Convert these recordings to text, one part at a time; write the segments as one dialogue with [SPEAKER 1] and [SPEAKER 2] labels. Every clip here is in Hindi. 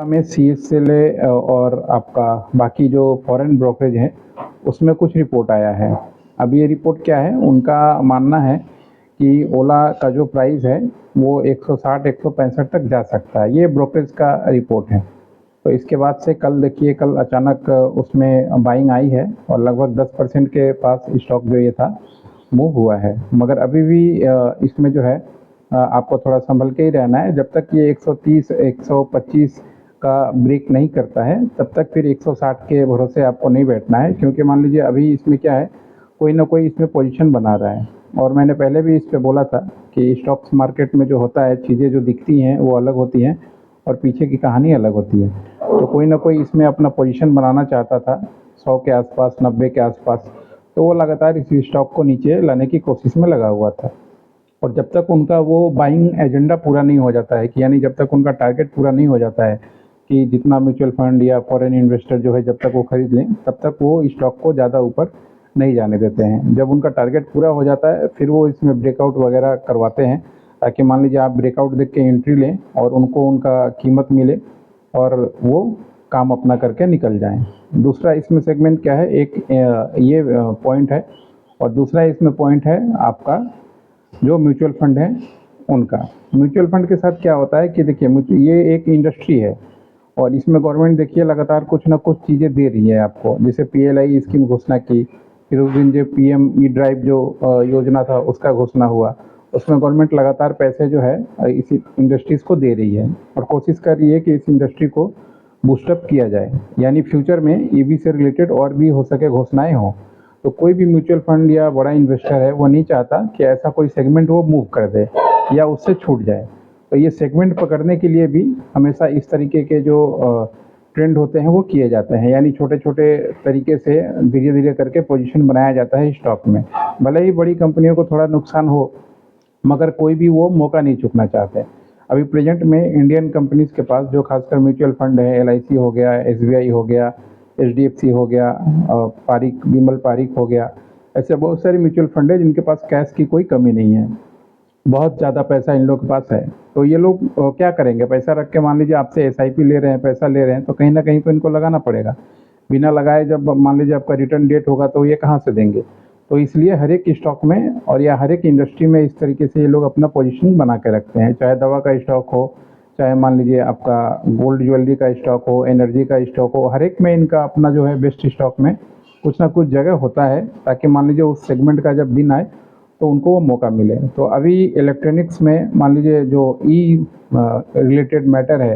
[SPEAKER 1] में सीएसएलए और आपका बाकी जो फॉरेन ब्रोकरेज है उसमें कुछ रिपोर्ट आया है। अब ये रिपोर्ट क्या है, उनका मानना है कि ओला का जो प्राइस है वो 160-165 तक जा सकता है। ये ब्रोकरेज का रिपोर्ट है। तो इसके बाद से कल देखिए, कल अचानक उसमें बाइंग आई है और लगभग 10% के पास स्टॉक जो ये था मूव हुआ है। मगर अभी भी इसमें जो है आपको थोड़ा संभल के ही रहना है। जब तक ये 130 125 का ब्रेक नहीं करता है तब तक फिर 160 के भरोसे आपको नहीं बैठना है, क्योंकि मान लीजिए अभी इसमें क्या है, कोई ना कोई इसमें पोजीशन बना रहा है। और मैंने पहले भी इस पे बोला था कि स्टॉक्स मार्केट में जो होता है, चीज़ें जो दिखती हैं वो अलग होती हैं और पीछे की कहानी अलग होती है। तो कोई ना कोई इसमें अपना पोजीशन बनाना चाहता था 100 के आसपास, 90 के आसपास, तो वो लगातार इस स्टॉक को नीचे लाने की कोशिश में लगा हुआ था। और जब तक उनका वो बाइंग एजेंडा पूरा नहीं हो जाता है, कि यानी जब तक उनका टारगेट पूरा नहीं हो जाता है कि जितना म्यूचुअल फंड या फॉरेन इन्वेस्टर जो है जब तक वो खरीद लें, तब तक वो स्टॉक को ज़्यादा ऊपर नहीं जाने देते हैं। जब उनका टारगेट पूरा हो जाता है फिर वो इसमें ब्रेकआउट वगैरह करवाते हैं, ताकि मान लीजिए आप ब्रेकआउट देख के एंट्री लें और उनको उनका कीमत मिले और वो काम अपना करके निकल जाएं। दूसरा इसमें सेगमेंट क्या है, एक ये पॉइंट है, और दूसरा इसमें पॉइंट है आपका जो म्यूचुअल फंड है उनका। म्यूचुअल फंड के साथ क्या होता है कि देखिए, ये एक इंडस्ट्री है और इसमें गवर्नमेंट देखिए लगातार कुछ ना कुछ चीज़ें दे रही है आपको। जैसे पीएलआई स्कीम घोषणा की, फिर उस दिन जो पीएम ई ड्राइव जो योजना था उसका घोषणा हुआ, उसमें गवर्नमेंट लगातार पैसे जो है इस इंडस्ट्रीज़ को दे रही है और कोशिश कर रही है कि इस इंडस्ट्री को बूस्टअप किया जाए, यानी फ्यूचर में ईवी से रिलेटेड और भी हो सके घोषणाएं हों। तो कोई भी म्यूचुअल फंड या बड़ा इन्वेस्टर है वो नहीं चाहता कि ऐसा कोई सेगमेंट वो मूव कर दे या उससे छूट जाए। तो ये सेगमेंट पकड़ने के लिए भी हमेशा इस तरीके के जो ट्रेंड होते हैं वो किए जाते हैं, यानी छोटे छोटे तरीके से धीरे धीरे करके पोजीशन बनाया जाता है स्टॉक में। भले ही बड़ी कंपनियों को थोड़ा नुकसान हो, मगर कोई भी वो मौका नहीं चूकना चाहते। अभी प्रेजेंट में इंडियन कंपनीज के पास जो खासकर म्यूचुअल फंड है, एलआईसी हो गया, एसबीआई हो गया, एचडीएफसी हो गया, पारिक विमल पारिक हो गया, ऐसे बहुत सारे म्यूचुअल फंड है जिनके पास कैश की कोई कमी नहीं है। बहुत ज़्यादा पैसा इन लोग के पास है। तो ये लोग क्या करेंगे, पैसा रख के मान लीजिए आपसे एसआईपी ले रहे हैं, पैसा ले रहे हैं, तो कहीं ना कहीं तो इनको लगाना पड़ेगा। बिना लगाए जब मान लीजिए आपका रिटर्न डेट होगा तो ये कहाँ से देंगे। तो इसलिए हर एक स्टॉक में और या हर एक इंडस्ट्री में इस तरीके से ये लोग अपना पोजीशन बना के रखते हैं। चाहे दवा का स्टॉक हो, चाहे मान लीजिए आपका गोल्ड ज्वेलरी का स्टॉक हो, एनर्जी का स्टॉक हो, हर एक में इनका अपना जो है बेस्ट स्टॉक में कुछ ना कुछ जगह होता है, ताकि मान लीजिए उस सेगमेंट का जब दिन आए तो उनको वो मौका मिले। तो अभी इलेक्ट्रॉनिक्स में मान लीजिए जो ई रिलेटेड मैटर है,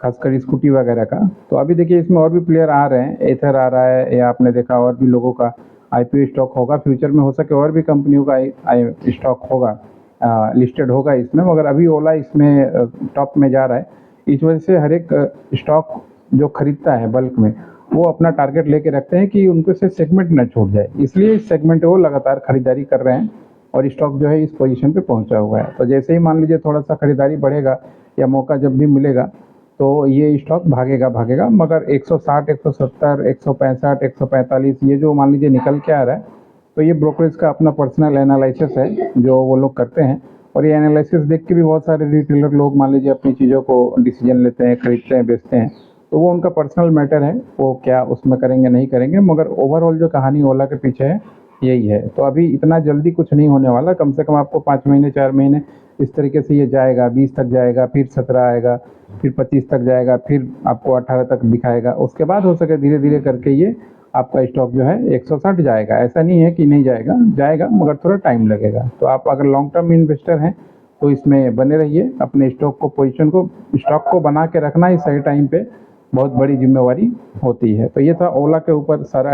[SPEAKER 1] खासकर स्कूटी वगैरह का, तो अभी देखिए इसमें और भी प्लेयर आ रहे हैं। एथर आ रहा है, या आपने देखा और भी लोगों का आईपीओ स्टॉक होगा, फ्यूचर में हो सके और भी कंपनियों का स्टॉक होगा, लिस्टेड होगा इसमें, मगर अभी ओला इसमें टॉप में जा रहा है। इस वजह से हर एक स्टॉक जो खरीदता है बल्क में, वो अपना टारगेट लेके रखते हैं कि उनको से सेगमेंट न छूट जाए, इसलिए इस सेगमेंट वो लगातार खरीदारी कर रहे हैं और स्टॉक जो है इस पोजीशन पे पहुंचा हुआ है। तो जैसे ही मान लीजिए थोड़ा सा खरीदारी बढ़ेगा या मौका जब भी मिलेगा तो ये स्टॉक भागेगा भागेगा, मगर 160, 170, 165, 145 ये जो मान लीजिए निकल के आ रहा है, तो ये ब्रोकरेज का अपना पर्सनल एनालिसिस है जो वो लोग करते हैं। और ये एनालिसिस देख के भी बहुत सारे रिटेलर लोग मान लीजिए अपनी चीज़ों को डिसीजन लेते हैं, खरीदते हैं, बेचते हैं। तो वो उनका पर्सनल मैटर है, वो क्या उसमें करेंगे नहीं करेंगे, मगर ओवरऑल जो कहानी ओला के पीछे है यही है। तो अभी इतना जल्दी कुछ नहीं होने वाला, कम से कम आपको 5 महीने 4 महीने इस तरीके से ये जाएगा, 20 तक जाएगा, फिर 17 आएगा, फिर 25 तक जाएगा, फिर आपको 18 तक दिखाएगा। उसके बाद हो सके धीरे धीरे करके ये आपका स्टॉक जो है 160 जाएगा। ऐसा नहीं है कि नहीं जाएगा, जाएगा, मगर थोड़ा टाइम लगेगा। तो आप अगर लॉन्ग टर्म इन्वेस्टर हैं तो इसमें बने रहिए, अपने स्टॉक को, पोजीशन को, स्टॉक को बना के रखना ही सही टाइम पे बहुत बड़ी जिम्मेवारी होती है। तो ये था ओला के ऊपर सारा